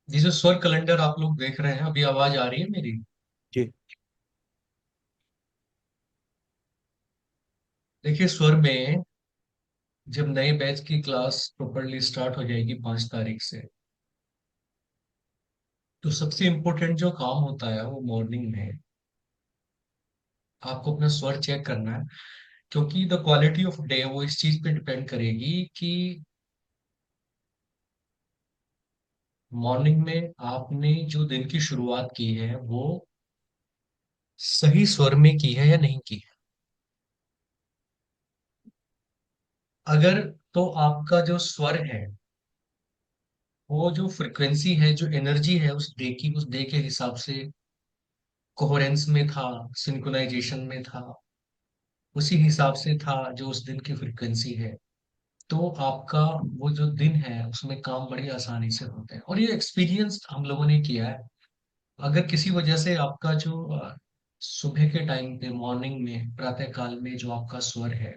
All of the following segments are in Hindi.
ये जो स्वर कैलेंडर आप लोग देख रहे हैं, अभी आवाज आ रही है मेरी? जी। देखिए, स्वर में जब नए बैच की क्लास प्रॉपरली स्टार्ट हो जाएगी 5 तारीख से, तो सबसे इम्पोर्टेंट जो काम होता है वो मॉर्निंग में आपको अपना स्वर चेक करना है। क्योंकि द क्वालिटी ऑफ डे वो इस चीज पे डिपेंड करेगी कि मॉर्निंग में आपने जो दिन की शुरुआत की है वो सही स्वर में की है या नहीं की है। अगर तो आपका जो स्वर है, वो जो फ्रिक्वेंसी है, जो एनर्जी है उस डे की, उस डे के हिसाब से कोहेरेंस में था, सिंक्रोनाइजेशन में था, उसी हिसाब से था जो उस दिन की फ्रिक्वेंसी है, तो आपका वो जो दिन है उसमें काम बड़ी आसानी से होते हैं। और ये एक्सपीरियंस हम लोगों ने किया है। अगर किसी वजह से आपका जो सुबह के टाइम पे, मॉर्निंग में, प्रातः काल में जो आपका स्वर है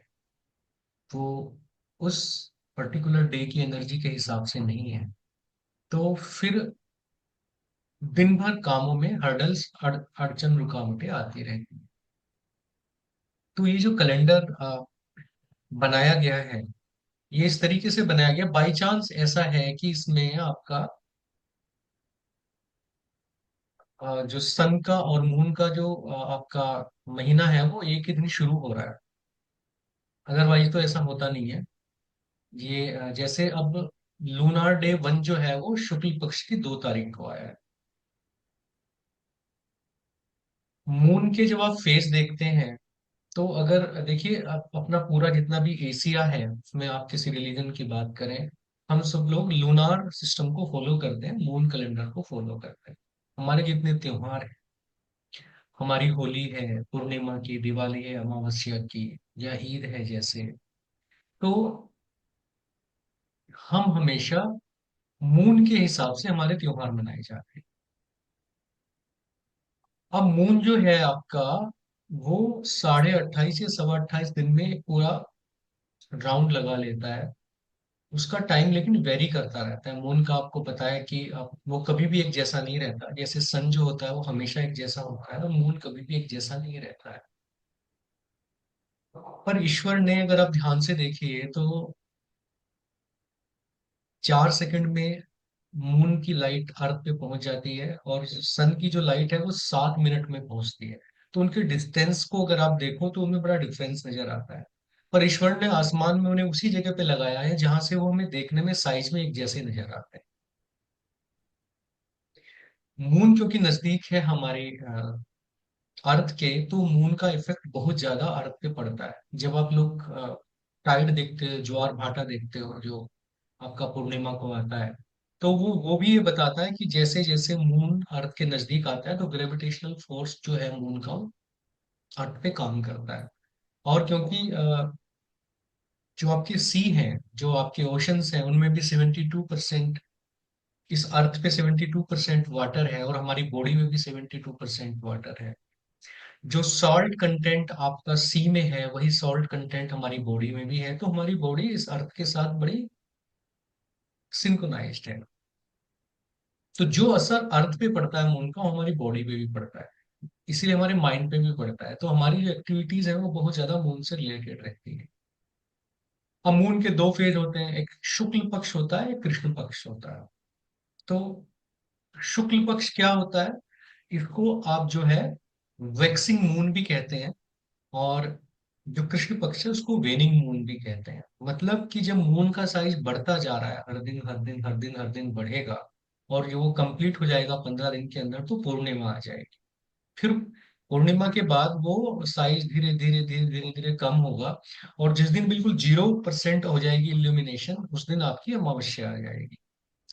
वो उस पर्टिकुलर डे की एनर्जी के हिसाब से नहीं है, तो फिर दिन भर कामों में हर्डल्स, अड़चन, रुकावटें आती रहेंगी। तो ये जो कैलेंडर बनाया गया है, ये इस तरीके से बनाया गया। बाई चांस ऐसा है कि इसमें आपका जो सन का और मून का जो आपका महीना है वो एक ही दिन शुरू हो रहा है, अदरवाइज तो ऐसा होता नहीं है। ये जैसे अब लूनार डे 1 जो है वो शुक्ल पक्ष की 2 तारीख को आया है। मून के जब आप फेस देखते हैं, तो अगर देखिए, आप अपना पूरा जितना भी एशिया है उसमें आप किसी रिलीजन की बात करें, हम सब लोग लूनार सिस्टम को फॉलो करते हैं, मून कैलेंडर को फॉलो करते हैं। हमारे जितने त्योहार हैं, हमारी होली है पूर्णिमा की, दिवाली है अमावस्या की, या ईद है जैसे, तो हम हमेशा मून के हिसाब से हमारे त्योहार मनाए जाते हैं। अब मून जो है आपका, वो 28.5 या 28.25 दिन में पूरा राउंड लगा लेता है। उसका टाइम लेकिन वेरी करता रहता है। मून का आपको पता है कि वो कभी भी एक जैसा नहीं रहता। जैसे सन जो होता है वो हमेशा एक जैसा होता है, तो मून कभी भी एक जैसा नहीं रहता है। पर ईश्वर ने, अगर आप ध्यान से देखिए तो 4 सेकंड में मून की लाइट अर्थ पे पहुंच जाती है, और सन की जो लाइट है वो 7 मिनट में पहुंचती है। तो उनके डिस्टेंस को अगर आप देखो तो उनमें बड़ा डिफरेंस नजर आता है। पर ईश्वर ने आसमान में उन्हें उसी जगह पे लगाया है जहां से वो हमें देखने में साइज में एक जैसे नजर आते हैं। मून क्योंकि नजदीक है हमारे अर्थ के, तो मून का इफेक्ट बहुत ज्यादा अर्थ पे पड़ता है। जब आप लोग टाइड देखते हो, ज्वार भाटा देखते हो जो आपका पूर्णिमा को आता है, तो वो भी ये बताता है कि जैसे जैसे मून अर्थ के नजदीक आता है तो ग्रेविटेशनल फोर्स जो है मून का, वो अर्थ पे काम करता है। और क्योंकि जो आपके सी हैं, जो आपके ओशंस हैं, उनमें भी 72%, इस अर्थ पे 72% वाटर है, और हमारी बॉडी में भी 72% वाटर है। जो सॉल्ट कंटेंट आपका सी में है वही सॉल्ट कंटेंट हमारी बॉडी में भी है, तो हमारी बॉडी इस अर्थ के साथ बड़ी सिंक्रोनाइज्ड है। तो जो असर अर्थ पे पड़ता है मून का, वो हमारी बॉडी पे भी पड़ता है, इसीलिए हमारे माइंड पे भी पड़ता है। तो हमारी जो एक्टिविटीज है वो बहुत ज्यादा मून से रिलेटेड रहती है। अब मून के दो फेज होते हैं, एक शुक्ल पक्ष होता है, एक कृष्ण पक्ष होता है। तो शुक्ल पक्ष क्या होता है, इसको आप जो है वैक्सिंग मून भी कहते हैं, और जो कृष्ण पक्ष है उसको वेनिंग मून भी कहते हैं। मतलब कि जब मून का साइज बढ़ता जा रहा है, हर दिन हर दिन हर दिन हर दिन बढ़ेगा, और जो वो कंप्लीट हो जाएगा 15 दिन के अंदर, तो पूर्णिमा आ जाएगी। फिर पूर्णिमा के बाद वो साइज धीरे धीरे धीरे धीरे धीरे कम होगा, और जिस दिन बिल्कुल 0% हो जाएगी इल्यूमिनेशन, उस दिन आपकी अमावस्या आ जाएगी।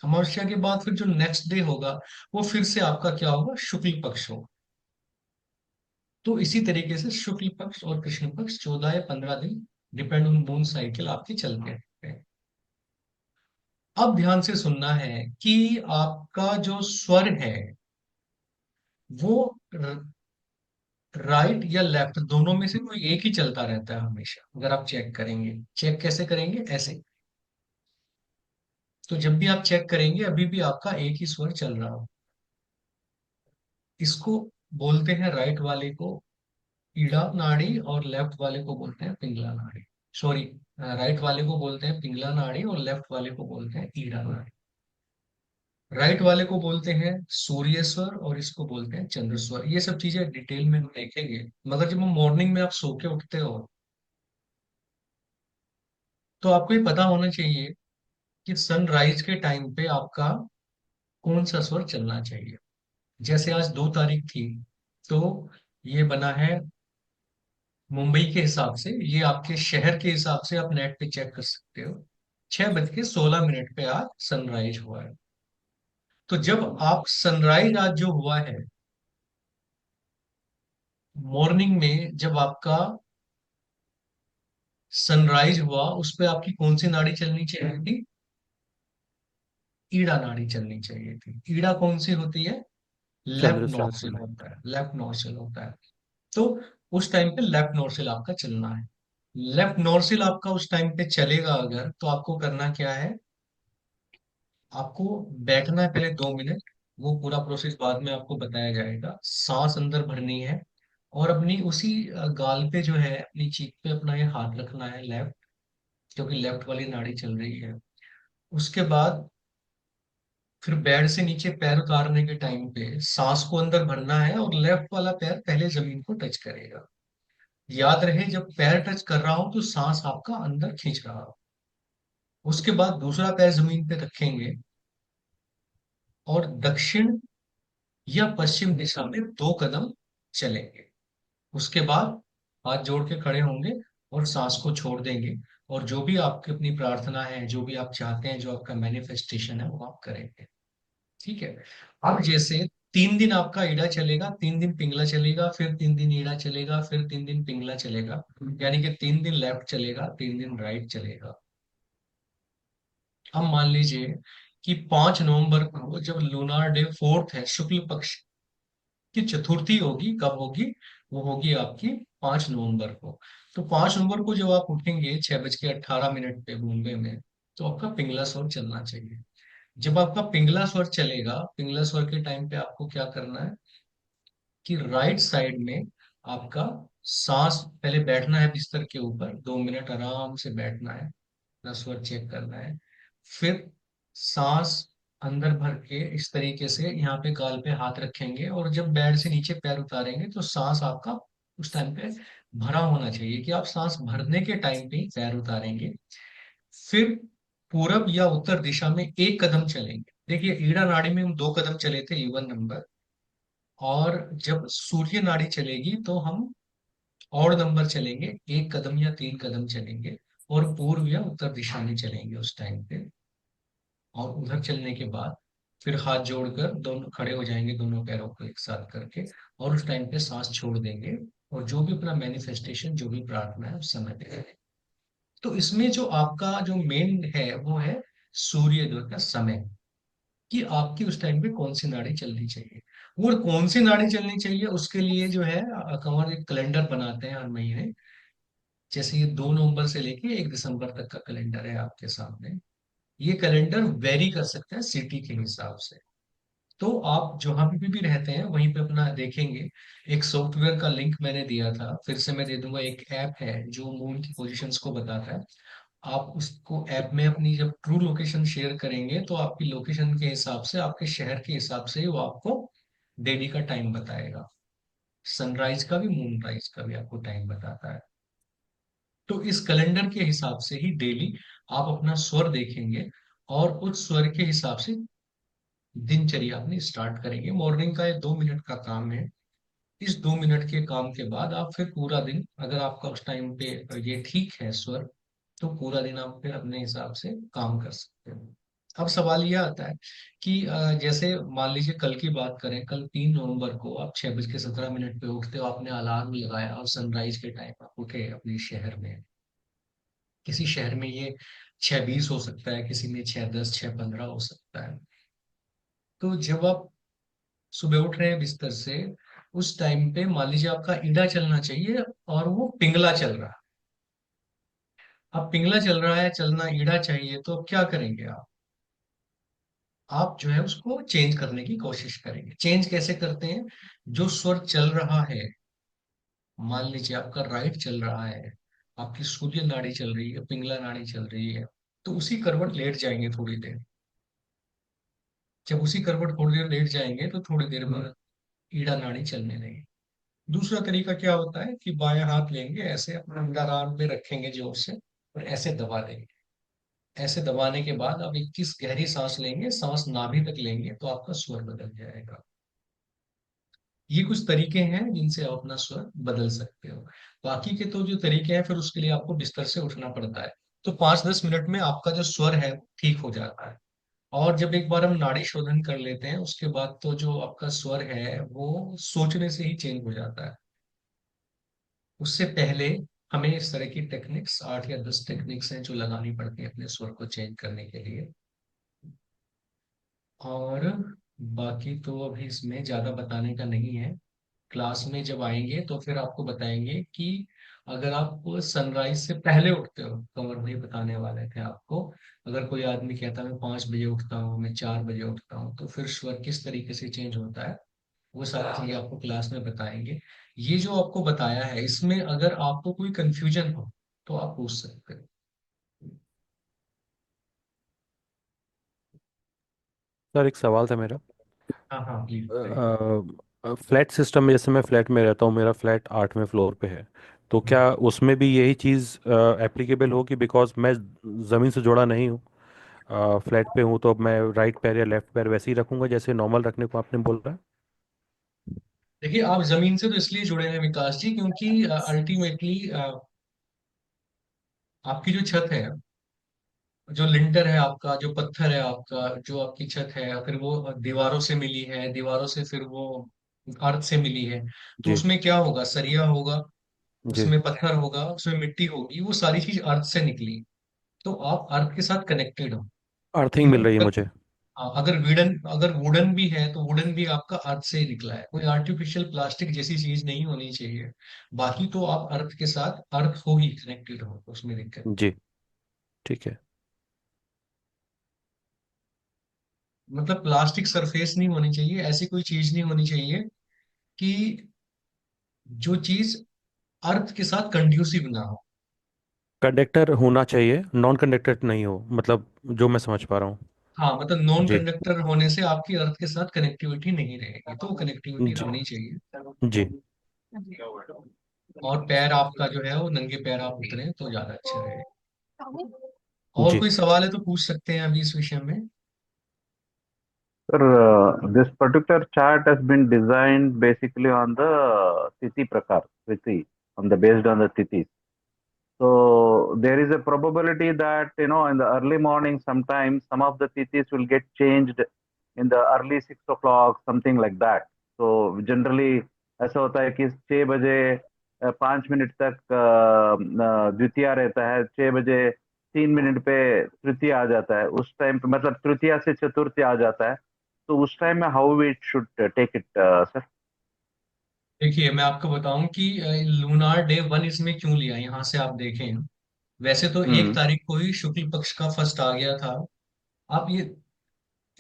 अमावस्या के बाद फिर जो नेक्स्ट डे होगा, वो फिर से आपका क्या होगा, शुक्ल पक्ष होगा। तो इसी तरीके से शुक्ल पक्ष और कृष्ण पक्ष 14 या 15 दिन, डिपेंड ऑन मून साइकिल, आपके चलते रहते हैं। अब ध्यान से सुनना है कि आपका जो स्वर है वो राइट या लेफ्ट, दोनों में से कोई एक ही चलता रहता है हमेशा। अगर आप चेक करेंगे, चेक कैसे करेंगे, ऐसे तो जब भी आप चेक करेंगे अभी भी आपका एक ही स्वर चल रहा हो। इसको बोलते हैं राइट वाले को ईड़ा नाड़ी और लेफ्ट वाले को बोलते हैं पिंगला नाड़ी। सॉरी, राइट वाले को बोलते हैं पिंगला नाड़ी और लेफ्ट वाले को बोलते हैं ईड़ा नाड़ी। राइट वाले को बोलते हैं सूर्य स्वर और इसको बोलते हैं चंद्र स्वर। ये सब चीजें डिटेल में हम देखेंगे। मगर जब हम मॉर्निंग में आप सो के उठते हो तो आपको ये पता होना चाहिए कि सनराइज के टाइम पे आपका कौन सा स्वर चलना चाहिए। जैसे आज 2 तारीख थी, तो ये बना है मुंबई के हिसाब से, ये आपके शहर के हिसाब से आप नेट पे चेक कर सकते हो। 6:16 पे आज सनराइज हुआ है। तो जब आप सनराइज आज जो हुआ है मॉर्निंग में, जब आपका सनराइज हुआ उस पे आपकी कौन सी नाड़ी चलनी चाहिए थी? ईड़ा नाड़ी चलनी चाहिए थी। ईड़ा कौन सी होती है? लेफ्ट चंद्रस्वर। नॉर्सिल होता है, लेफ्ट नॉर्सिल होता है। तो उस टाइम पे लेफ्ट नॉर्सिल आपका चलना है। लेफ्ट नॉर्सिल आपका उस टाइम पे चलेगा अगर, तो आपको करना क्या है? आपको बैठना है पहले 2 मिनट। वो पूरा प्रोसेस बाद में आपको बताया जाएगा। सांस अंदर भरनी है और अपनी उसी गाल पे जो है, अपनी चीक पे अपना ये हाथ रखना है लेफ्ट, क्योंकि लेफ्ट वाली नाड़ी चल रही है। उसके बाद फिर बेड से नीचे पैर उतारने के टाइम पे सांस को अंदर भरना है और लेफ्ट वाला पैर पहले जमीन को टच करेगा। याद रहे, जब पैर टच कर रहा हो तो सांस आपका अंदर खींच रहा हो। उसके बाद दूसरा पैर जमीन पे रखेंगे और दक्षिण या पश्चिम दिशा में 2 कदम चलेंगे। उसके बाद हाथ जोड़ के खड़े होंगे और सांस को छोड़ देंगे। और जो भी आपकी अपनी प्रार्थना है, जो भी आप चाहते हैं, जो आपका मैनिफेस्टेशन है, वो आप करेंगे। ठीक है। अब जैसे 3 दिन आपका ईड़ा चलेगा, 3 दिन पिंगला चलेगा, फिर 3 दिन ईड़ा चलेगा, फिर 3 दिन पिंगला चलेगा। यानी कि 3 दिन लेफ्ट चलेगा, 3 दिन राइट चलेगा। अब मान लीजिए कि 5 नवंबर को जब लूनार डे 4th है, शुक्ल पक्ष की चतुर्थी होगी, कब होगी? वो होगी आपकी 5 नवंबर को। तो 5 नवंबर को जब आप उठेंगे 6:18 पे मुंबई में, तो आपका पिंगला स्वर चलना चाहिए। जब आपका पिंगला स्वर चलेगा, पिंगला स्वर के टाइम पे आपको क्या करना है कि राइट साइड में आपका सांस पहले बैठना है बिस्तर के ऊपर, 2 मिनट आराम से बैठना है, अपना स्वर चेक करना है। फिर सांस अंदर भर के इस तरीके से यहाँ पे गाल पे हाथ रखेंगे और जब बेड से नीचे पैर उतारेंगे तो सांस आपका उस टाइम पे भरा होना चाहिए, कि आप सांस भरने के टाइम पे ही पैर उतारेंगे। फिर पूरब या उत्तर दिशा में 1 कदम चलेंगे। देखिए, ईड़ा नाड़ी में हम 2 कदम चले थे, इवन नंबर। और जब सूर्य नाड़ी चलेगी तो हम और नंबर चलेंगे, 1 कदम या 3 कदम चलेंगे। और पूर्व या उत्तर दिशा में चलेंगे उस टाइम पे। और उधर चलने के बाद फिर हाथ जोड़कर दोनों खड़े हो जाएंगे, दोनों पैरों को एक साथ करके। और उस टाइम पे सांस छोड़ देंगे और जो भी अपना मैनिफेस्टेशन, जो भी प्रार्थना है, उस समय पे करें। तो इसमें जो आपका जो मेन है वो है सूर्योदय का समय, कि आपकी उस टाइम पे कौन सी नाड़ी चलनी चाहिए। वो कौन सी नाड़ी चलनी चाहिए उसके लिए जो है कंवर एक कैलेंडर बनाते हैं हर महीने। जैसे ये 2 नवंबर से लेके 1 दिसंबर तक का कैलेंडर है आपके सामने। ये कैलेंडर वेरी कर सकते हैं सिटी के हिसाब से। तो आप जहां भी रहते हैं वहीं पे अपना देखेंगे। एक सॉफ्टवेयर का लिंक मैंने दिया था, फिर से मैं दे दूंगा। एक ऐप है जो मून की पोजीशंस को बताता है। आप उसको ऐप में अपनी जब ट्रू लोकेशन शेयर करेंगे तो आपकी लोकेशन के हिसाब से, आपके शहर के हिसाब से ही वो आपको डेली का टाइम बताएगा। सनराइज का भी, मूनराइज का भी आपको टाइम बताता है। तो इस कैलेंडर के हिसाब से ही डेली आप अपना स्वर देखेंगे और उस स्वर के हिसाब से दिनचर्या अपनी स्टार्ट करेंगे। मॉर्निंग का ये 2 मिनट का काम है। इस 2 मिनट के काम के बाद आप फिर पूरा दिन, अगर आपका उस टाइम पे ये ठीक है स्वर, तो पूरा दिन आप फिर अपने हिसाब से काम कर सकते हो। अब सवाल यह आता है कि जैसे मान लीजिए कल की बात करें, कल 3 नवंबर को आप 6:17 पे उठते हो, आपने अलार्म लगाया और सनराइज के टाइम आप उठे अपने शहर में। किसी शहर में ये 6:20 हो सकता है, किसी में 6:10, 6:15 हो सकता है। तो जब आप सुबह उठ रहे हैं बिस्तर से, उस टाइम पे मान लीजिए आपका ईड़ा चलना चाहिए और वो पिंगला चल रहा है। अब पिंगला चल रहा है, चलना ईड़ा चाहिए, तो अब क्या करेंगे आप? आप जो है उसको चेंज करने की कोशिश करेंगे। चेंज कैसे करते हैं? जो स्वर चल रहा है, मान लीजिए आपका राइट चल रहा है, आपकी सूर्य नाड़ी चल रही है, पिंगला नाड़ी चल रही है, तो उसी करवट लेट जाएंगे थोड़ी देर। जब उसी करवट थोड़ी देर लेट जाएंगे तो थोड़ी देर बाद ईड़ा नाड़ी चलने लगेगी। दूसरा तरीका क्या होता है कि बायां हाथ लेंगे, ऐसे अपने अंडर आर्म पे रखेंगे जोर से, और ऐसे दबा देंगे। ऐसे दबाने के बाद आप 21 गहरी सांस लेंगे, सांस नाभि तक लेंगे, तो आपका स्वर बदल जाएगा। ये कुछ तरीके हैं जिनसे आप अपना स्वर बदल सकते हो। बाकी के तो जो तरीके हैं, फिर उसके लिए आपको बिस्तर से उठना पड़ता है। तो 5-10 मिनट में आपका जो स्वर है वो ठीक हो जाता है। और जब एक बार हम नाड़ी शोधन कर लेते हैं, उसके बाद तो जो आपका स्वर है वो सोचने से ही चेंज हो जाता है। उससे पहले हमें इस तरह की टेक्निक्स, 8 या 10 टेक्निक्स हैं जो लगानी पड़ती है अपने स्वर को चेंज करने के लिए। और बाकी तो अभी इसमें ज्यादा बताने का नहीं है। क्लास में जब आएंगे तो फिर आपको बताएंगे कि अगर आप सनराइज से पहले उठते हो, कंवर भाई बताने वाले थे आपको, अगर कोई आदमी कहता है मैं 5 बजे उठता हूँ, मैं 4 बजे उठता हूँ, तो फिर स्वर किस तरीके से चेंज होता है, वो सारी चीजें आपको क्लास में बताएंगे। ये जो आपको बताया है, इसमें अगर आपको कोई कंफ्यूजन हो तो आप पूछ सकते हो। सर एक सवाल था मेरा। हाँ हाँ, प्लीज बताइए। फ्लैट सिस्टम में, जैसे मैं फ्लैट में रहता हूँ, मेरा फ्लैट 8वें फ्लोर पे है, तो क्या उसमें भी यही चीज़ एप्लीकेबल होगी? बिकॉज मैं ज़मीन से जुड़ा नहीं हूँ, फ्लैट पे हूँ, तो अब मैं राइट पैर या लेफ्ट पैर वैसे ही रखूंगा जैसे नॉर्मल रखने को आपने बोल रहा है? देखिए, आप जमीन से तो इसलिए जुड़े हैं विकास जी, क्योंकि अल्टीमेटली आपकी जो छत है, जो लिंटर है आपका, जो पत्थर है आपका, जो आपकी छत है, अगर वो दीवारों से मिली है, दीवारों से फिर वो अर्थ से मिली है, तो जी। उसमें क्या होगा? सरिया होगा, जी। उसमें पत्थर होगा, उसमें मिट्टी होगी, वो सारी चीज अर्थ से निकली। तो आप अर्थ के साथ कनेक्टेड हो। अर्थिंग मिल इवन रही है मुझे। हाँ, अगर वुडन भी है तो वुडन भी आपका अर्थ से ही निकला है, कोई आर्टिफिशियल प्लास्टिक जैसी चीज नहीं होनी चाहिए। बाकी तो आप अर्थ के साथ अर्थ हो ही, कनेक्टेड हो, उसमें दिक्कत नहीं। जी। ठीक है। मतलब प्लास्टिक सरफेस नहीं होनी चाहिए, ऐसी कोई चीज नहीं होनी चाहिए कि जो चीज अर्थ के साथ कंड्यूसिव ना हो। कंडक्टर होना चाहिए, नॉन कंडक्टर नहीं हो, मतलब जो मैं समझ पा रहा हूँ। हाँ, मतलब नॉन जी। कंडक्टर होने से आपकी अर्थ के साथ कनेक्टिविटी नहीं रहेगी, तो कनेक्टिविटी जी। होनी चाहिए। जी। और पैर आपका जो है वो नंगे पैर आप उतरे तो ज्यादा अच्छा रहे। और जी। कोई सवाल है तो पूछ सकते हैं अभी इस विषय में। Sir, this particular chart has been designed basically on the Tithi Prakar, Tithi, on the based on the Tithis. So there is a probability that in the early morning, sometimes some of the Tithis will get changed in the early 6 o'clock, something like that. So generally ऐसा होता है कि 6 बजे 5 मिनट तक द्वितीया रहता है, 6 बजे 3 मिनट पे तृतीया आ जाता है, उस टाइम पे मतलब तृतीया से चतुर्थी आ जाता है। तो उस टाइम में how we should take it sir? देखिए, मैं आपको बताऊं कि लूनार डे 1 इसमें क्यों लिया, यहाँ से आप देखें। वैसे तो एक हम्म। तारीख को ही शुक्ल पक्ष का फर्स्ट आ गया था। आप ये,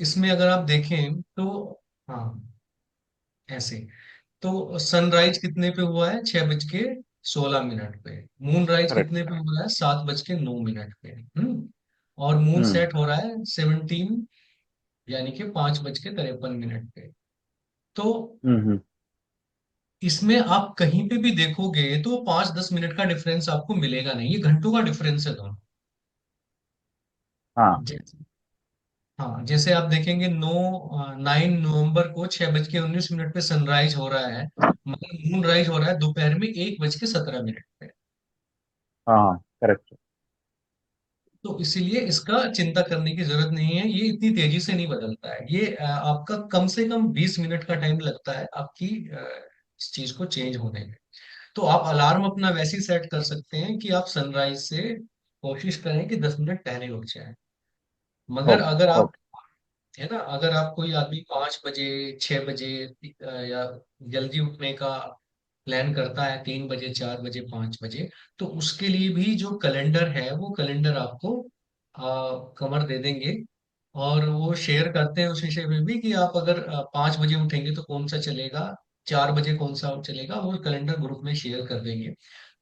इसमें अगर आप देखें तो, हाँ, ऐसे, तो सनराइज कितने पे हुआ है? 6:16 पे। Moon rise correct. कितने पे हुआ है? 7:09 पे। और मून हम्म। सेट हो रहा है 17, यानी कि 5:53 पे। तो हम्म। इसमें आप कहीं पे भी देखोगे तो 5-10 मिनट का डिफरेंस आपको मिलेगा नहीं, ये घंटों का डिफरेंस है दोनों। हाँ। जैसे, हाँ, जैसे आप देखेंगे 9 नवंबर को 6:19 पे सनराइज हो रहा है, मगर मून राइज हो रहा है दोपहर में 1:17 पे। हाँ। करेक्ट। तो इसीलिए इसका चिंता करने की जरूरत नहीं है, ये इतनी तेजी से नहीं बदलता है। ये आपका कम से कम 20 मिनट का टाइम लगता है आपकी इस चीज को चेंज होने में। तो आप अलार्म अपना वैसे ही सेट कर सकते हैं कि आप सनराइज से कोशिश करें कि 10 मिनट पहले उठ जाए। मगर ओके। अगर आप, ओके। है ना, अगर आप कोई आदमी 5 बजे, 6 बजे या जल्दी उठने का प्लान करता है, 3 बजे, 4 बजे, 5 बजे, तो उसके लिए भी जो कैलेंडर है वो कैलेंडर आपको कमर दे देंगे। और वो शेयर करते हैं उस विषय में भी कि आप अगर 5 बजे उठेंगे तो कौन सा चलेगा, 4 बजे कौन सा चलेगा, वो कैलेंडर ग्रुप में शेयर कर देंगे।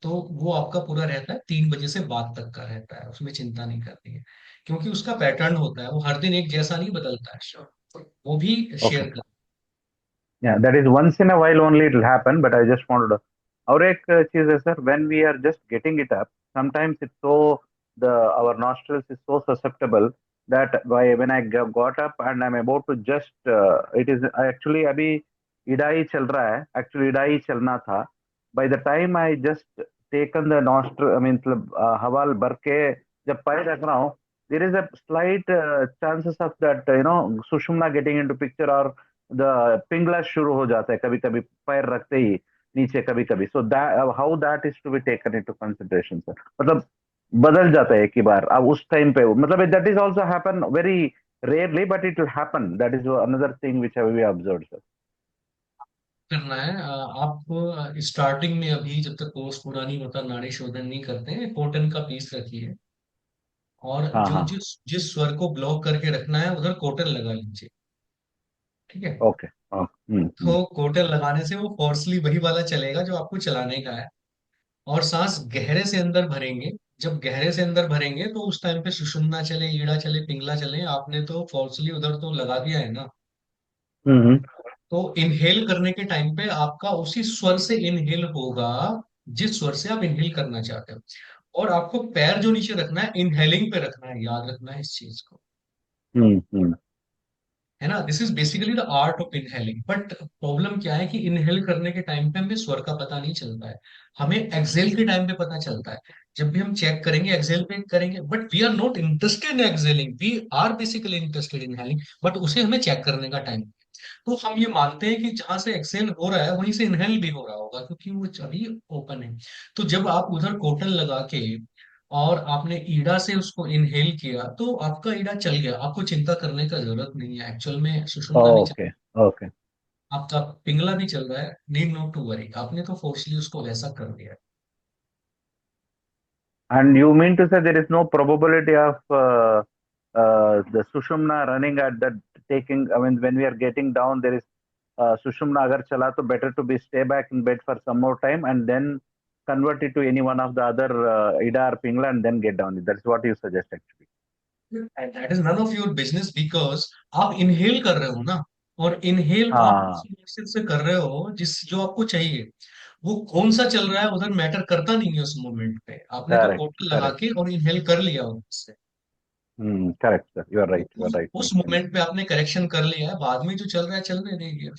तो वो आपका पूरा रहता है, 3 बजे से बाद तक का रहता है, उसमें चिंता नहीं करनी है, क्योंकि उसका पैटर्न होता है, वो हर दिन एक जैसा नहीं बदलता है। श्योर, वो भी Okay. शेयर कर। Yeah, that is once in a while only it will happen, but I just wanted to. और एक चीज है sir, when we are just getting it up, sometimes it's so the our nostrils is so susceptible that when I got up and I'm about to just it is actually अभी इडा ही चल रहा है, actually इडा ही चलना था. By the time I just taken the nostril, I mean हवा भर के जब पैर रख रहा हूँ, there is a slight chances of that Sushumna getting into picture or the Pingala शुरू हो जाता है कभी कभी पैर रखते ही नीचे कभी कभी. So that how that is to be taken into consideration sir, मतलब बदल जाता है एक ही बार अब उस टाइम पे, मतलब that is also happen very rarely but it will happen. That is another thing which have we observed sir. करना है आप स्टार्टिंग में, अभी जब तक कोर्स पूरा नहीं होता, नाड़ी शोधन नहीं करते हैं, कॉटन का पीस रखिए, और हाँ जो हाँ. जिस जिस स्वर को ब्लॉक करके रखना है उधर कॉटन लगा लीजिए। ठीक है। ओके. तो कॉटन लगाने से वो फोर्सली वही वाला चलेगा जो आपको चलाने का है, और सांस गहरे से अंदर भरेंगे। जब गहरे से अंदर भरेंगे तो उस टाइम पे सुषुम्ना चले, ईड़ा चले, पिंगला चले, आपने तो फोर्सली उधर तो लगा दिया है ना। हम्म. तो इनहेल करने के टाइम पे आपका उसी स्वर से इनहेल होगा जिस स्वर से आप इनहेल करना चाहते हो, और आपको पैर जो नीचे रखना है इनहेलिंग पे रखना है, याद रखना है इस चीज को। हम्म. है ना, this is basically the art of inhaling. But problem क्या है कि इनहेल करने के टाइम पे हमें स्वर का पता नहीं चलता है, हमें एक्सेल के टाइम पे पता चलता है। जब भी हम चेक करेंगे एक्सेल पे करेंगे, but we are not interested in exhaling, we are basically interested in inhaling, but उसे हमें चेक करने का टाइम। तो हम ये मानते हैं कि जहां से एक्सेल हो रहा है वहीं से इनहेल भी हो रहा होगा, क्योंकि वो अभी ओपन है। तो जब आप उधर कोटल लगा के और आपने ईडा से उसको इनहेल किया, तो आपका ईडा चल गया, आपको चिंता करने का जरूरत नहीं है। एक्चुअल में सुषुम्ना भी चल, ओके. ओके. आपका पिंगला भी चल रहा है, नीड नॉट टू वरी, आपने तो फोर्सली उसको वैसा कर दिया है। And you mean to say there is no probability of the Sushumna running at that taking, I mean, when we are getting down, there is Sushumna agar chala, to better to be stay back in bed for some more time and then convert it to any one of the other Ida or Pingla and then get down. That's what you suggest actually. And that is none of your business, because आप इनहेल कर रहे हो ना, और इनहेल आप हाँ. उसी मकसद से कर रहे हो जिस जो आपको चाहिए। वो कौन सा चल रहा है उधर मैटर करता नहीं है उस मोमेंट पे, आपने तो Correct. कोटल लगा Correct. के और इनहेल कर लिया उससे। Correct, sir. You are right. You are उस right. उस Makes sense. मोमेंट पे आपने करेक्शन कर लिया है, बाद में जो चल रहा है चलने देंगे।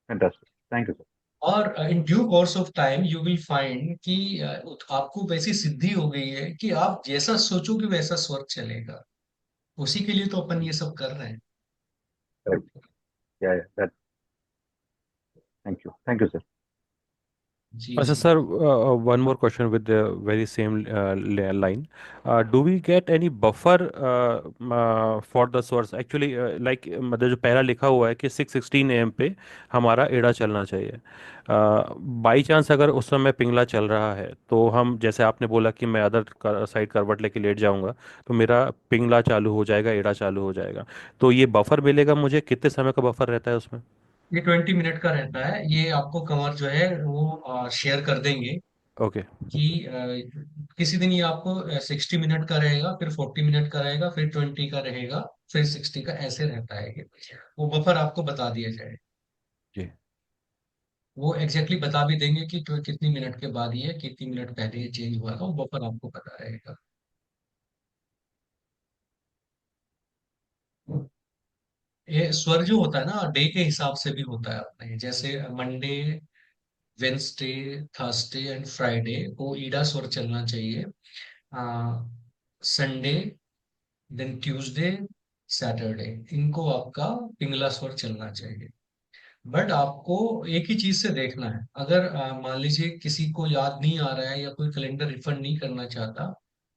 Fantastic. Thank you, sir. और in due course of time you will find कि आपको वैसी सिद्धि हो गई है कि आप जैसा सोचोगे वैसा स्वर चलेगा। उसी के लिए तो अपन ये सब कर रहे हैं। Correct. Yeah, yeah. That. Thank you. Thank you, sir. जी अच्छा जी। Sir, one more question with the very same line. Do we get any buffer for the source? Actually, like मतलब जो पहला लिखा हुआ है कि 6:16 AM पे हमारा एड़ा चलना चाहिए। बाई चांस अगर उस समय पिंगला चल रहा है तो हम, जैसे आपने बोला कि मैं अदर साइड करवट लेके लेट जाऊंगा, तो मेरा पिंगला चालू हो जाएगा, एड़ा चालू हो जाएगा। तो ये बफर मिलेगा मुझे, कितने समय का बफर रहता है उसमें? ये 20 मिनट का रहता है, ये आपको कमर जो है वो शेयर कर देंगे ओके। कि किसी दिन ये आपको 60 मिनट का रहेगा, फिर 40 मिनट का रहेगा, फिर 20 का रहेगा, फिर 60 का, ऐसे रहता है ये। वो बफर आपको बता दिया जाए, जी। वो एग्जैक्टली बता भी देंगे कि तो कितनी मिनट के बाद ये, कितनी मिनट पहले ये चेंज हुआ था, वो बफर आपको पता रहेगा। ये स्वर जो होता है ना, डे के हिसाब से भी होता है अपने, जैसे Monday, Wednesday, Thursday and Friday को ईडा स्वर चलना चाहिए। संडे, देन ट्यूसडे, सैटरडे, इनको आपका पिंगला स्वर चलना चाहिए। बट आपको एक ही चीज से देखना है, अगर मान लीजिए किसी को याद नहीं आ रहा है या कोई कैलेंडर रिफंड नहीं करना चाहता,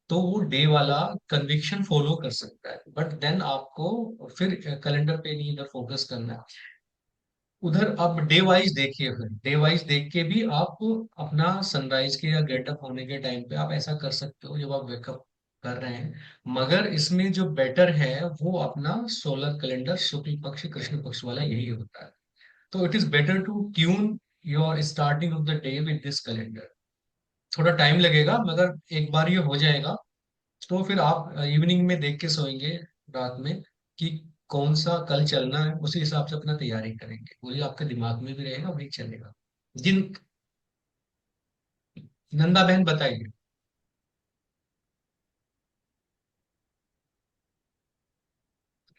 तो वो डे वाला कन्विक्शन फॉलो कर सकता है, बट देन आपको फिर कैलेंडर पे नहीं इधर फोकस करना है। उधर आप डे वाइज देखिए, फिर डे वाइज देख के भी आप अपना सनराइज के या गेटअप होने के टाइम पे आप ऐसा कर सकते हो, जब आप वेकअप कर रहे हैं, मगर इसमें जो बेटर है वो अपना सोलर कैलेंडर शुक्ल पक्ष कृष्ण पक्ष वाला यही होता है। तो it is better to tune your starting of the day with this calendar. थोड़ा टाइम लगेगा, मगर एक बार ये हो जाएगा तो फिर आप इवनिंग में देख के सोएंगे रात में कि कौन सा कल चलना है, उसी हिसाब से अपना तैयारी करेंगे, वही आपके दिमाग में भी रहेगा, वही चलेगा। जिन नंदा बहन बताइए।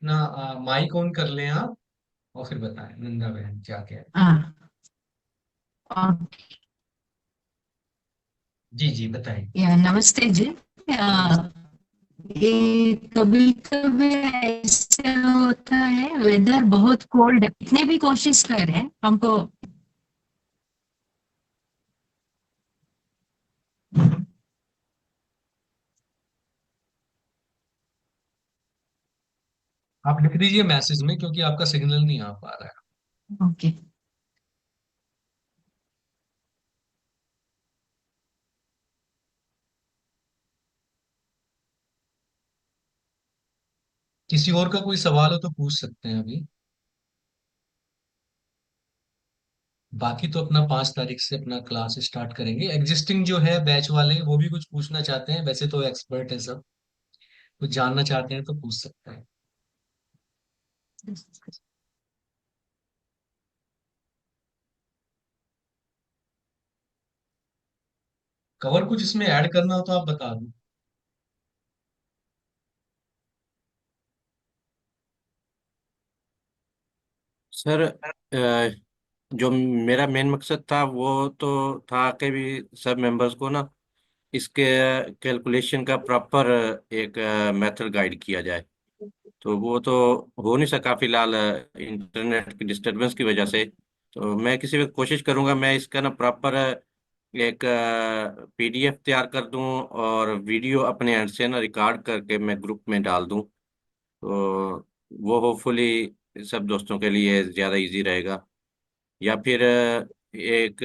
अपना माइक ऑन कर लें आप, और फिर बताएं नंदा बहन क्या क्या है। हाँ। और जी जी बताइए। नमस्ते जी। आ, ये कभी कभी ऐसा होता है, वेदर बहुत कोल्ड है, कितने भी कोशिश करें हमको। आप लिख दीजिए मैसेज में, क्योंकि आपका सिग्नल नहीं आ पा रहा है। ओके। किसी और का कोई सवाल हो तो पूछ सकते हैं अभी। बाकी तो अपना 5 तारीख से अपना क्लास स्टार्ट करेंगे। एग्जिस्टिंग जो है बैच वाले, वो भी कुछ पूछना चाहते हैं, वैसे तो एक्सपर्ट है सब, कुछ जानना चाहते हैं तो पूछ सकते हैं। कवर कुछ इसमें ऐड करना हो तो आप बता दो। सर, जो मेरा मेन मकसद था वो तो था कि भी सब मेंबर्स को ना इसके कैलकुलेशन का प्रॉपर एक मेथड गाइड किया जाए। तो वो तो हो नहीं सका फिलहाल, इंटरनेट की डिस्टरबेंस की वजह से। तो मैं किसी भी कोशिश करूंगा मैं इसका ना प्रॉपर एक पीडीएफ तैयार कर दूं और वीडियो अपने एंड से ना रिकॉर्ड करके मैं ग्रुप में डाल दूं। तो वो होपफुली सब दोस्तों के लिए ज़्यादा इजी रहेगा। या फिर एक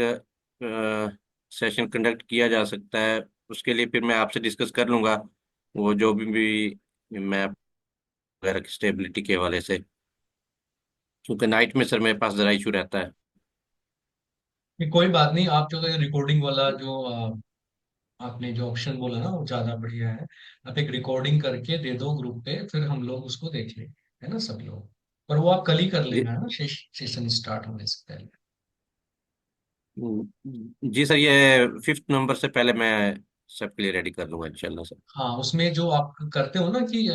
सेशन कंडक्ट किया जा सकता है, उसके लिए फिर मैं आपसे डिस्कस कर लूंगा, वो जो भी मैं वगैरह की स्टेबिलिटी के हवाले से, क्योंकि नाइट में सर मेरे पास ज़रा इशू रहता है। ये कोई बात नहीं, आप जो रिकॉर्डिंग वाला जो आपने जो ऑप्शन बोला ना वो ज्यादा बढ़िया है। आप एक रिकॉर्डिंग करके दे दो ग्रुप पे, फिर हम लोग उसको देख लेंगे, है ना सब लोग। पर वो आप कल ही कर जी, लेना है ना, सेशन स्टार्ट होने से पहले। जी सर, ये 5th नंबर से पहले मैं सबके लिए रेडी कर लूंगा इंशाल्लाह सर। हाँ, उसमें जो आप करते हो ना कि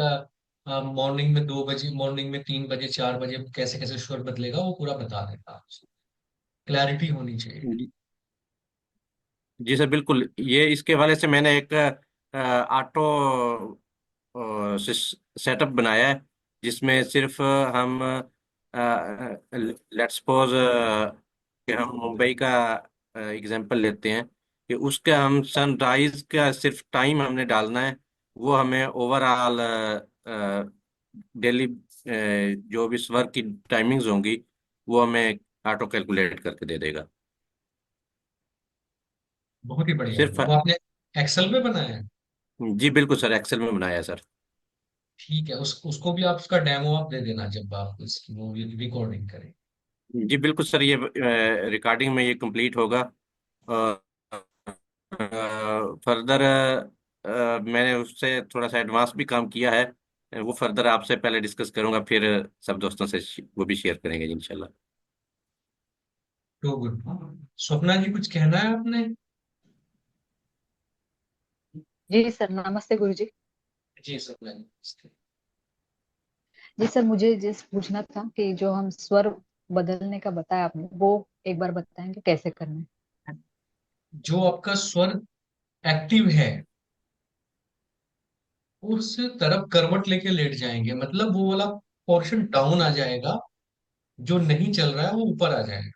मॉर्निंग में 2 बजे, मॉर्निंग में 3 बजे, 4 बजे कैसे कैसे स्वर बदलेगा, वो पूरा बता देगा। क्लैरिटी होनी चाहिए। जी, जी सर बिल्कुल, ये इसके हवाले से मैंने एक ऑटो सेटअप बनाया है, जिसमें सिर्फ हम लेट्स सपोज कि हम मुंबई का एग्जांपल लेते हैं, कि उसका हम सनराइज का सिर्फ टाइम हमने डालना है। वो हमें ओवरऑल डेली जो भी वर्क की टाइमिंग्स होंगी वो हमें ऑटो कैलकुलेट करके दे देगा। बहुत ही बढ़िया, सिर्फ वो आपने एक्सेल में बनाया है। जी बिल्कुल सर, एक्सेल में बनाया है सर। ठीक है, उसको भी आप उसका डेमो आप दे देना जब आप इसकी वो रिकॉर्डिंग करें। जी बिल्कुल सर, ये रिकॉर्डिंग में ये कंप्लीट होगा। और फर्दर मैंने उससे थोड़ा सा एडवांस भी काम किया है, वो फर्दर आपसे पहले डिस्कस करूंगा, फिर सब दोस्तों से वो भी शेयर करेंगे इंशाल्लाह। तो गुड। स्वप्ना जी कुछ कहना है आपने? जी सर, नमस्ते गुरुजी। जी स्वप्ना जी। जी सर, मुझे जिस पूछना था कि जो हम स्वर बदलने का बताया आपने, वो एक बार बताएंगे कैसे करना है। जो आपका स्वर एक्टिव है उस तरफ करवट लेके लेट जाएंगे, मतलब वो वाला पोर्शन डाउन आ जाएगा, जो नहीं चल रहा है वो ऊपर आ जाएगा।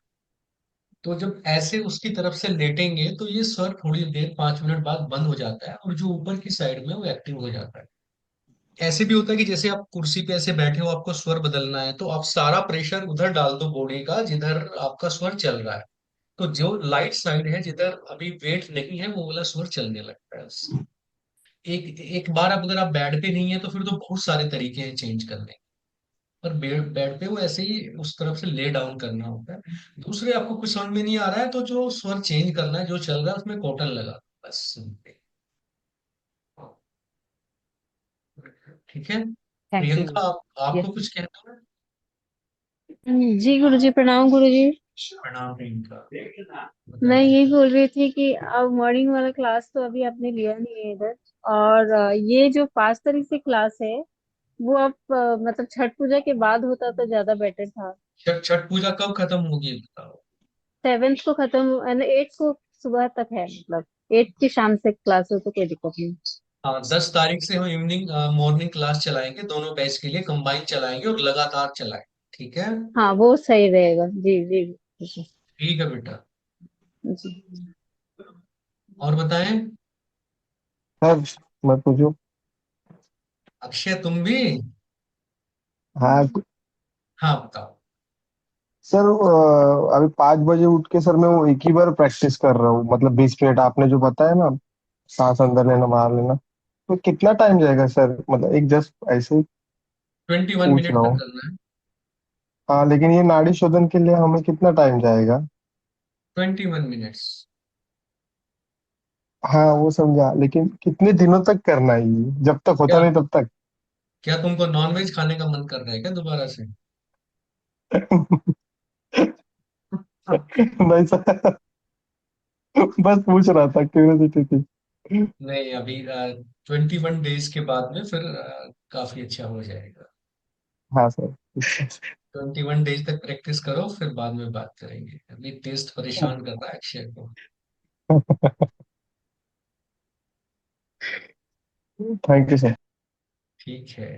तो जब ऐसे उसकी तरफ से लेटेंगे तो ये स्वर थोड़ी देर 5 मिनट बाद बंद हो जाता है, और जो ऊपर की साइड में वो एक्टिव हो जाता है। ऐसे भी होता है कि जैसे आप कुर्सी पे ऐसे बैठे हो, आपको स्वर बदलना है, तो आप सारा प्रेशर उधर डाल दो बॉडी का जिधर आपका स्वर चल रहा है। तो जो लाइट साइड है जिधर अभी वेट नहीं है, वो वाला स्वर चलने लगता है उससे। एक एक बार अब अगर आप बेड पे नहीं है तो फिर तो बहुत सारे तरीके हैं चेंज करने के। पर बेड बेड पे वो ऐसे ही उस तरफ से ले डाउन करना होता है। दूसरे आपको कुछ समझ में नहीं आ रहा है तो जो स्वर चेंज करना है जो चल रहा है उसमें कॉटन लगा दो, बस। ठीक है। थैंक यू प्रियंका, गुरु। आपको यस। कुछ कहना है? जी गुरुजी, प्रणाम गुरुजी। प्रणाम प्रियंका, मैं बताइए। यही बोल रही थी कि अब मॉर्निंग वाला क्लास तो अभी आपने लिया नहीं है इधर। और ये जो 5 तारीख से क्लास है वो आप मतलब छठ पूजा के बाद होता तो ज्यादा बेटर था। छठ छठ पूजा कब खत्म होगी ये बताओ। 7th को खत्म, 8th को सुबह तक है, मतलब 8th की शाम से क्लास हो तो कोई दिक्कत नहीं। हाँ, 10 तारीख से हम इवनिंग मॉर्निंग क्लास चलाएंगे, दोनों बैच के लिए कंबाइन चलाएंगे और लगातार चलाएंगे। ठीक है। हाँ वो सही रहेगा। जी जी जी ठीक है बेटा। जी। और बताएं। सर मैं पूछूं? अक्षय तुम भी। हाँ हाँ बताओ। सर, अभी 5 बजे उठ के सर मैं वो एक ही बार प्रैक्टिस कर रहा हूँ, मतलब 20 मिनट आपने जो बताया ना, सांस अंदर लेना बाहर लेना, तो कितना टाइम जाएगा सर? मतलब एक जस्ट ऐसे ही 21 पूछ मिनट रहा तक हूँ। करना है। हाँ, लेकिन ये नाड़ी शोधन के लिए हमें कितना टाइम जाएगा? 21 मिनट्स। हाँ वो समझा, लेकिन कितने दिनों तक करना है ये, जब तक होता क्या नहीं तब तक? क्या तुमको नॉनवेज खाने का मन कर रहा है क्या दोबारा से? नहीं सर, बस पूछ रहा था, क्यूरियोसिटी थी। नहीं, अभी 21 डेज के बाद में फिर काफी अच्छा हो जाएगा। हाँ सर। 21 डेज तक प्रैक्टिस करो, फिर बाद में बात करेंगे। अभी टेस्ट परेशान कर रहा है अक्षय को। Thank you sir. ठीक है।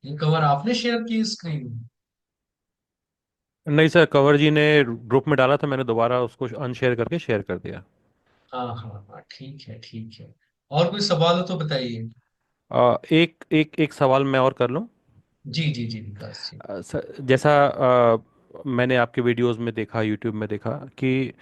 ये कवर आपने शेयर की स्क्रीन? नहीं सर, कंवर जी ने ग्रुप में डाला था, मैंने दोबारा उसको अनशेयर करके शेयर कर दिया। हाँ हाँ हाँ, ठीक है ठीक है। और कोई सवाल हो तो बताइए। एक एक एक सवाल मैं और कर लूँ? जी जी जी विकास जी। जैसा मैंने आपके वीडियोस में देखा, यूट्यूब में देखा कि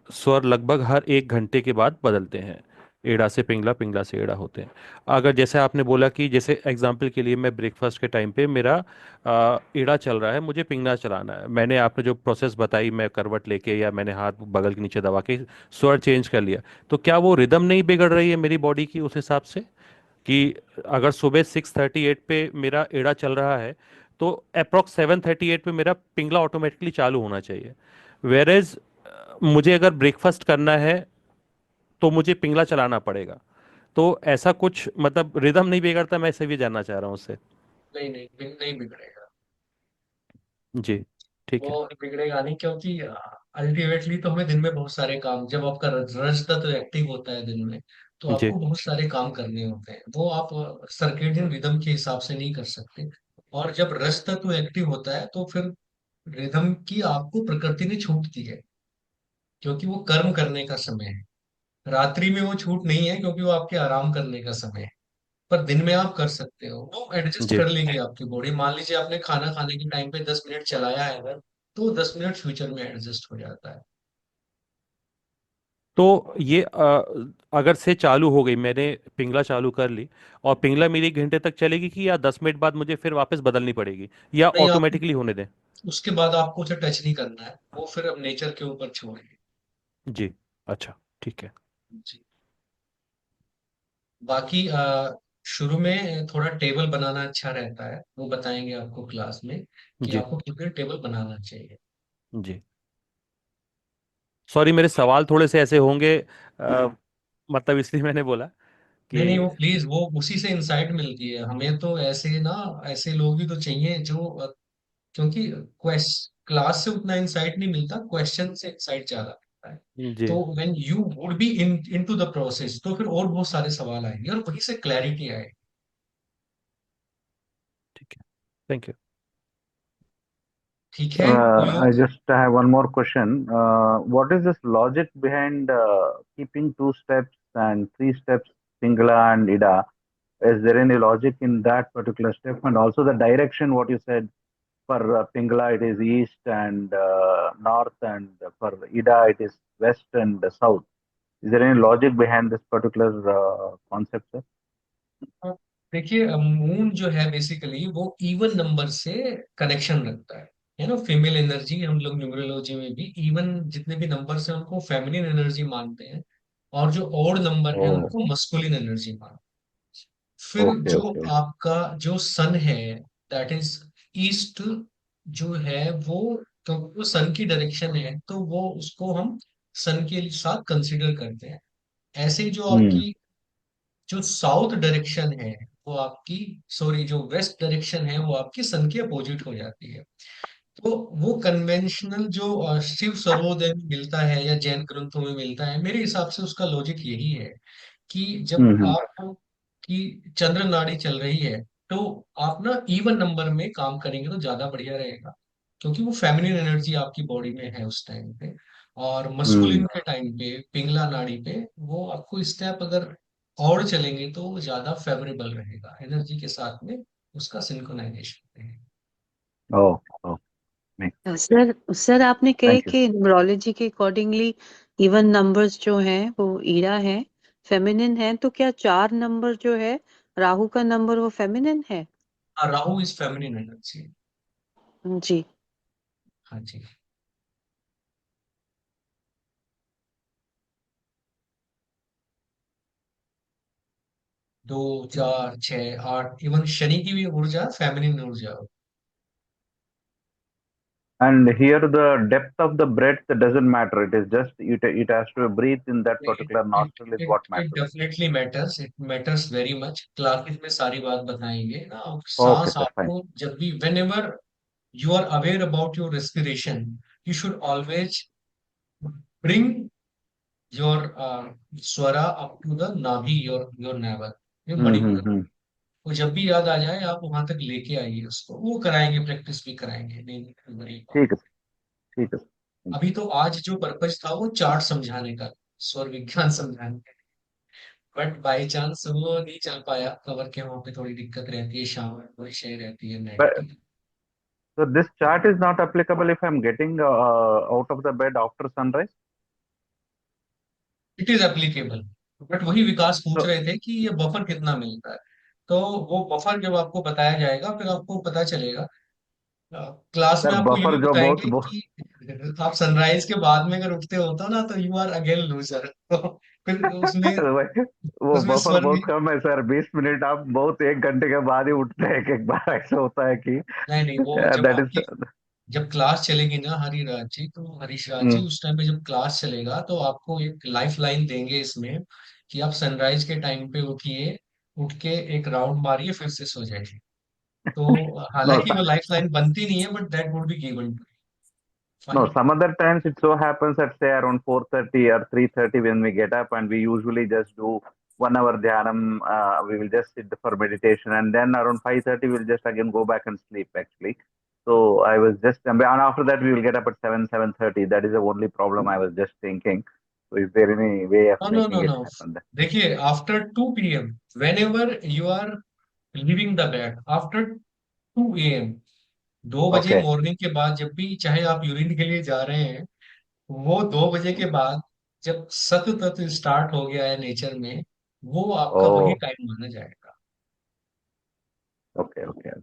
स्वर लगभग हर 1 घंटे के बाद बदलते हैं। एड़ा से पिंगला, पिंगला से एड़ा होते हैं। अगर जैसे आपने बोला कि जैसे एग्जांपल के लिए मैं ब्रेकफास्ट के टाइम पे मेरा एड़ा चल रहा है, मुझे पिंगला चलाना है, मैंने आपने जो प्रोसेस बताई, मैं करवट लेके या मैंने हाथ बगल के नीचे दबा के स्वर चेंज कर लिया, तो क्या वो रिदम नहीं बिगड़ रही है मेरी बॉडी की उस हिसाब से? कि अगर सुबह 6:38 पे मेरा एड़ा चल रहा है तो अप्रॉक्स 7:38 पे मेरा पिंगला ऑटोमेटिकली चालू होना चाहिए। वेरेज मुझे अगर ब्रेकफास्ट करना है तो मुझे पिंगला चलाना पड़ेगा। तो ऐसा कुछ मतलब रिदम नहीं बिगड़ता? मैं इसे भी जानना चाह रहा हूँ उससे। नहीं नहीं, नहीं बिगड़ेगा। जी, ठीक है। वो बिगड़ेगा नहीं, क्योंकि अल्टीमेटली तो हमें दिन में बहुत सारे काम, जब आपका रज तत्व एक्टिव होता है दिन में, तो जी, आपको बहुत सारे काम करने होते हैं, वो आप सर्केडियन रिदम के हिसाब से नहीं कर सकते। और जब रज तत्व एक्टिव होता है तो फिर रिदम की आपको प्रकृति ने छूट दी है, क्योंकि वो कर्म करने का समय है। रात्रि में वो छूट नहीं है, क्योंकि वो आपके आराम करने का समय है। पर दिन में आप कर सकते हो, वो एडजस्ट जी। कर लेगी आपकी बॉडी। मान लीजिए आपने खाना खाने के टाइम पे 10 मिनट चलाया है अगर, तो 10 मिनट फ्यूचर में एडजस्ट हो जाता है। तो ये अगर से चालू हो गई, मैंने पिंगला चालू कर ली और पिंगला मेरी 1 घंटे तक चलेगी, कि या 10 मिनट बाद मुझे फिर वापस बदलनी पड़ेगी, या नहीं, आप ऑटोमेटिकली होने दें? उसके बाद आपको उसे टच नहीं करना है, वो फिर अब नेचर के ऊपर छोड़िए। जी, अच्छा, ठीक है। जी। बाकी शुरू में थोड़ा टेबल बनाना अच्छा रहता है, वो बताएंगे आपको क्लास में कि जी, आपको कितने टेबल बनाना चाहिए। जी। सॉरी, मेरे सवाल थोड़े से ऐसे होंगे, मतलब इसलिए मैंने बोला कि। नहीं नहीं, वो प्लीज, वो उसी से इंसाइट मिलती है हमें तो, ऐसे ना, ऐसे लोग भी तो चाहिए जो क्योंकि क्लास से उतना इंसाइट नहीं मिलता, क्वेश्चन से इंसाइट ज्यादा मिलता है। जी, तो when you would be into the process, तो फिर और बहुत सारे सवाल आएंगे और वहीं से क्लैरिटी आएगी। ठीक है। Thank you. ठीक है, कोई I और? just have one more question. What is this logic behind keeping 2 steps and 3 steps, Pingala and Ida? Is there any logic in that particular step? And also the direction, what you said, for Pingala it is east and north, and for Ida it is west and the south. Is there any logic behind this particular concept, sir? देखिए, मून जो है बेसिकली वो इवन नंबर से कनेक्शन रखता है ना। फीमेल एनर्जी, हम लोग न्यूमरोलॉजी में भी इवन जितने भी नंबर हैं उनको फेमिनिन एनर्जी मानते हैं, और जो ऑड नंबर है Oh, उनको मस्कुलिन एनर्जी मानते हैं। फिर okay, जो okay. आपका जो सन है, दैट इज ईस्ट, जो है वो, क्योंकि वो सन की डायरेक्शन है तो वो उसको हम सन के साथ कंसिडर करते हैं। ऐसे ही जो Hmm. आपकी जो साउथ डायरेक्शन है वो आपकी, सॉरी, जो वेस्ट डायरेक्शन है वो आपकी सन के अपोजिट हो जाती है। तो वो कन्वेंशनल जो शिव सर्वोदय में मिलता है या जैन ग्रंथों में मिलता है, मेरे हिसाब से उसका लॉजिक यही है कि जब Hmm. आप की चंद्र नाड़ी चल रही है तो आप ना इवन नंबर में काम करेंगे तो ज्यादा बढ़िया रहेगा, क्योंकि वो फेमिनिन एनर्जी आपकी बॉडी में है उस टाइम पे। और Hmm. मस्कुलिन के टाइम पे, पिंगला नाड़ी पे, वो आपको स्टेप अगर और चलेंगे तो वो ज्यादा फेवरेबल रहेगा एनर्जी के साथ में, उसका सिंक्रोनाइजेशन रहेगा। Oh, oh, makes sense. Sir sir आपने कहे Thank you. कि न्यूमरोलॉजी के अकॉर्डिंगली इवन नंबर्स जो हैं वो ईरा है, फेमिनिन है, तो क्या 4 नंबर जो है राहु का नंबर वो फेमिनिन है? हाँ, राहु इज फेमिनिन एनर्जी। जी। हाँ जी। 2, 4, 6, 8, इवन शनि की भी ऊर्जा फेमिनिन ऊर्जा हो। And here the depth of the breath doesn't matter. It is just it has to breathe in that It particular it nostril is it what it matters. definitely matters. It matters very much. Classes में सारी बात बताएंगे ना। और Okay, सांस sir. Fine. आपको जब भी, whenever you are aware about your respiration, you should always bring your swara up to the navi, your navel, your Mm-hmm. Manipur. वो जब भी याद आ जाए आप वहां तक लेके आइए उसको, वो कराएंगे, प्रैक्टिस भी कराएंगे, नहीं बड़ी बात। ठीक है, ठीक है। अभी तो आज जो पर्पज था वो चार्ट समझाने का, स्वर विज्ञान समझाने का, बट बाय चांस वो नहीं चल पाया, कवर के वहां पे थोड़ी दिक्कत रहती है, शाम में थोड़ी शय रहती है नेट But की। so this chart is not applicable if I'm getting out of the bed after sunrise. It is applicable, but वही विकास पूछ So रहे थे कि ये बफर कितना मिलता है। तो वो बफर जब आपको बताया जाएगा फिर आपको पता चलेगा। क्लास में sir, आपको ये भी buffer जो बहुत बताएंगे बहुत कि आप सनराइज के बाद में अगर उठते हो तो ना, तो यू आर अगेन लूजर। तो फिर उसमें वो उसमें बफर स्वर भी, बहुत कम है सर, 20 मिनट आप बहुत 1 घंटे के बाद ही उठते हैं, एक एक बार ऐसा होता है कि नहीं नहीं, वो जब दैट आपकी, इज। जब क्लास चलेगी ना हरिराज जी, तो हरीश राज जी उस टाइम पे जब क्लास चलेगा तो आपको एक लाइफ लाइन देंगे इसमें कि आप सनराइज के टाइम पे उठिए, उठ के एक राउंड मारिए, फिर से सो जाइए। तो नो हालांकि वो लाइफ लाइन बनती नहीं है, but that would be given to. No, fine. some other times it so happens at say around 4:30 or 3:30 when we get up, and we usually just do 1 hour dhyanam. We will just sit for meditation, and then around 5:30 we'll just again go back and sleep actually. So I was just, and after that we will get up at 7:30. That is the only problem I was just thinking. So is there any way of no no no making it no, happen? देखिए, after 2 p.m. Whenever you are living the bed after 2 a.m., 2 बजे Okay. मॉर्निंग के बाद, जब भी चाहे आप यूरिन के लिए जा रहे हैं, वो 2 बजे के बाद जब सत तत्व स्टार्ट हो गया है नेचर में, वो आपका वही Oh, टाइम माना जाएगा। okay, okay.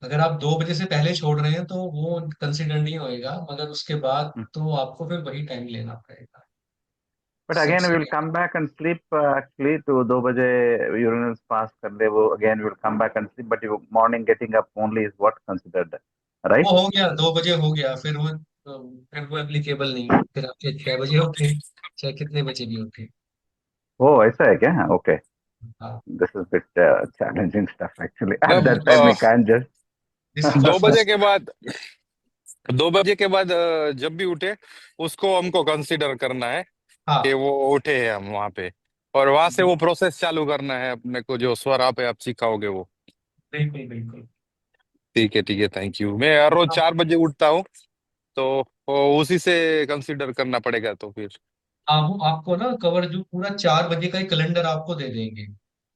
अगर आप 2 बजे से पहले छोड़ रहे हैं तो वो कंसिडर नहीं होएगा, मगर उसके बाद तो आपको फिर वही टाइम लेना पड़ेगा But again, सबसे we will पहले। come back and sleep. Actually, to 2 बजे urinals pass कर ले वो, again we will come back and sleep. But you, morning getting up only is what considered, right? वो हो गया, 2 बजे हो गया, फिर वो एप्लीकेबल नहीं है, फिर आपके 6 बजे उठे, चाहे कितने बजे भी उठे। Oh, ऐसा है क्या? Okay, हाँ, this is bit challenging stuff actually. At मतलब that time, we can't just. This is the दो बजे फर्स्ट। के बाद 2 बजे के बाद जब भी उठे उसको हमको कंसीडर करना है कि हाँ, वो उठे हैं हम वहां पे, और वहां से वो प्रोसेस चालू करना है अपने को, जो स्वर आप सिखाओगे वो। बिल्कुल बिल्कुल। ठीक है, थैंक यू। मैं हर रोज हाँ 4 बजे उठता हूँ, तो वो उसी से कंसीडर करना पड़ेगा तो फिर। वो आपको ना कवर जो पूरा 4 बजे का ही कैलेंडर आपको दे देंगे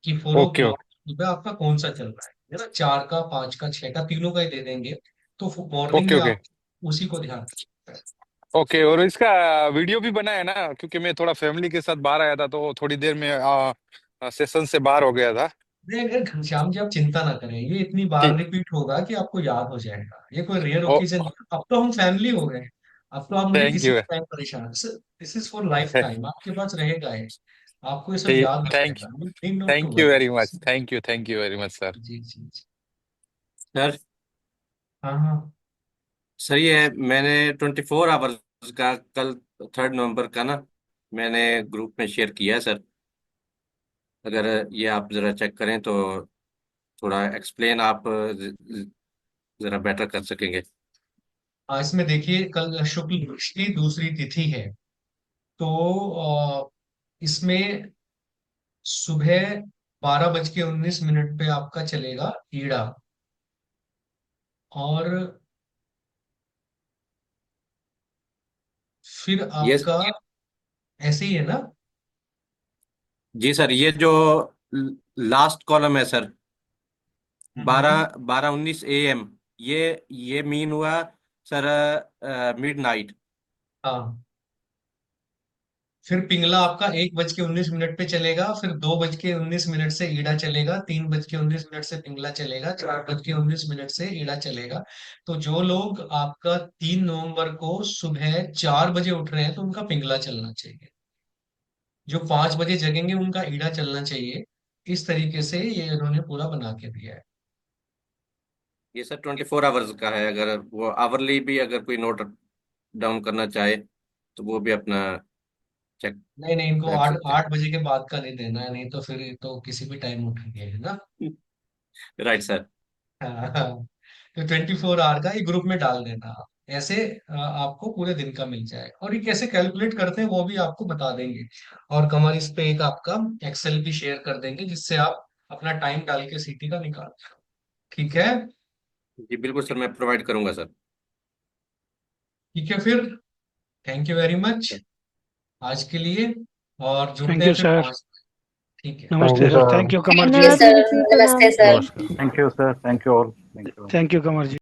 कि 4 o'clock ओके सुबह आपका कौन सा चल रहा है ना, 4 का, 5 का, 6 का, तीनों का ही दे देंगे। तो मॉर्निंग ओके में ओके। आप उसी को ध्यान रखना है। ओके, और इसका वीडियो भी बना है ना, क्योंकि मैं थोड़ा फैमिली के साथ बाहर आया था तो थोड़ी देर में सेशन से बाहर हो गया था। नहीं, अगर घनश्याम जी आप चिंता ना करें, ये इतनी बार ठीक। रिपीट होगा कि आपको याद हो जाएगा। ये कोई रेयर ओ, ओकेजन नहीं है। अब तो हम फैमिली हो गए। अब तो आप मुझे थैंक किसी यू। भी टाइम परेशान, this is for life time, आपके पास रहेगा है। आपको ये सब ठीक, याद थैंक रहेगा, you need not to thank you worry. Very much, thank you very much sir. जी जी जी। सर हाँ हाँ। सर ये मैंने 24 आवर्स का कल 3 नवंबर का ना मैंने ग्रुप में शेयर किया है सर। अगर ये आप जरा चेक करें तो थोड़ा एक्सप्लेन आप जरा बेटर कर सकेंगे। इसमें देखिए, कल शुक्ल पक्ष की दूसरी तिथि है। तो इसमें सुबह 12:19 पे आपका चलेगा ईड़ा। और फिर ये आपका ऐसे ही है ना। जी सर, ये जो लास्ट कॉलम है सर, हम्म। 12:19 AM, ये मीन हुआ सर मिडनाइट। हाँ, फिर पिंगला आपका 1:19 पे चलेगा, फिर 2:19 से ईड़ा चलेगा, 3:19 से पिंगला चलेगा, 4:19 से ईड़ा चलेगा। तो जो लोग आपका 3 नवंबर को सुबह 4 बजे उठ रहे हैं तो उनका पिंगला चलना चाहिए। जो 5 बजे जगेंगे उनका ईड़ा चलना चाहिए। इस तरीके से ये इन्होंने पूरा बना के दिया है। ये सर 24 आवर्स का है, अगर वो आवरली भी अगर कोई नोट डाउन करना चाहे तो वो भी अपना चेक नहीं नहीं, इनको रख आठ सकते आठ बजे के बाद का नहीं देना है, नहीं तो फिर ये तो किसी भी टाइम उठेंगे, है ना। हैं। Right sir. हाँ। तो 24 आवर का ये ग्रुप में डाल देना आप। ऐसे आपको पूरे दिन का मिल जाएगा। और ये कैसे कैलकुलेट करते हैं वो भी आपको बता देंगे। और कमर इस पे एक आपका एक्सेल भी शेयर कर देंगे, जिससे आप अपना टाइम डाल के सीटी का निकाल। ठीक है। जी बिल्कुल सर, मैं प्रोवाइड करूंगा सर। ठीक है फिर। थैंक यू वेरी मच आज के लिए। और जुड़ते थैंक हैं यू फिर सर। 5। ठीक है। थैंक यू नमस्ते sir. Sir. Thank you Kamar जी। धन्यवाद सर, जी, नमस्ते प्रणाम। सर। नमस्कार। Thank you, sir. Thank you all. Thank you. Thank you Kamar ji.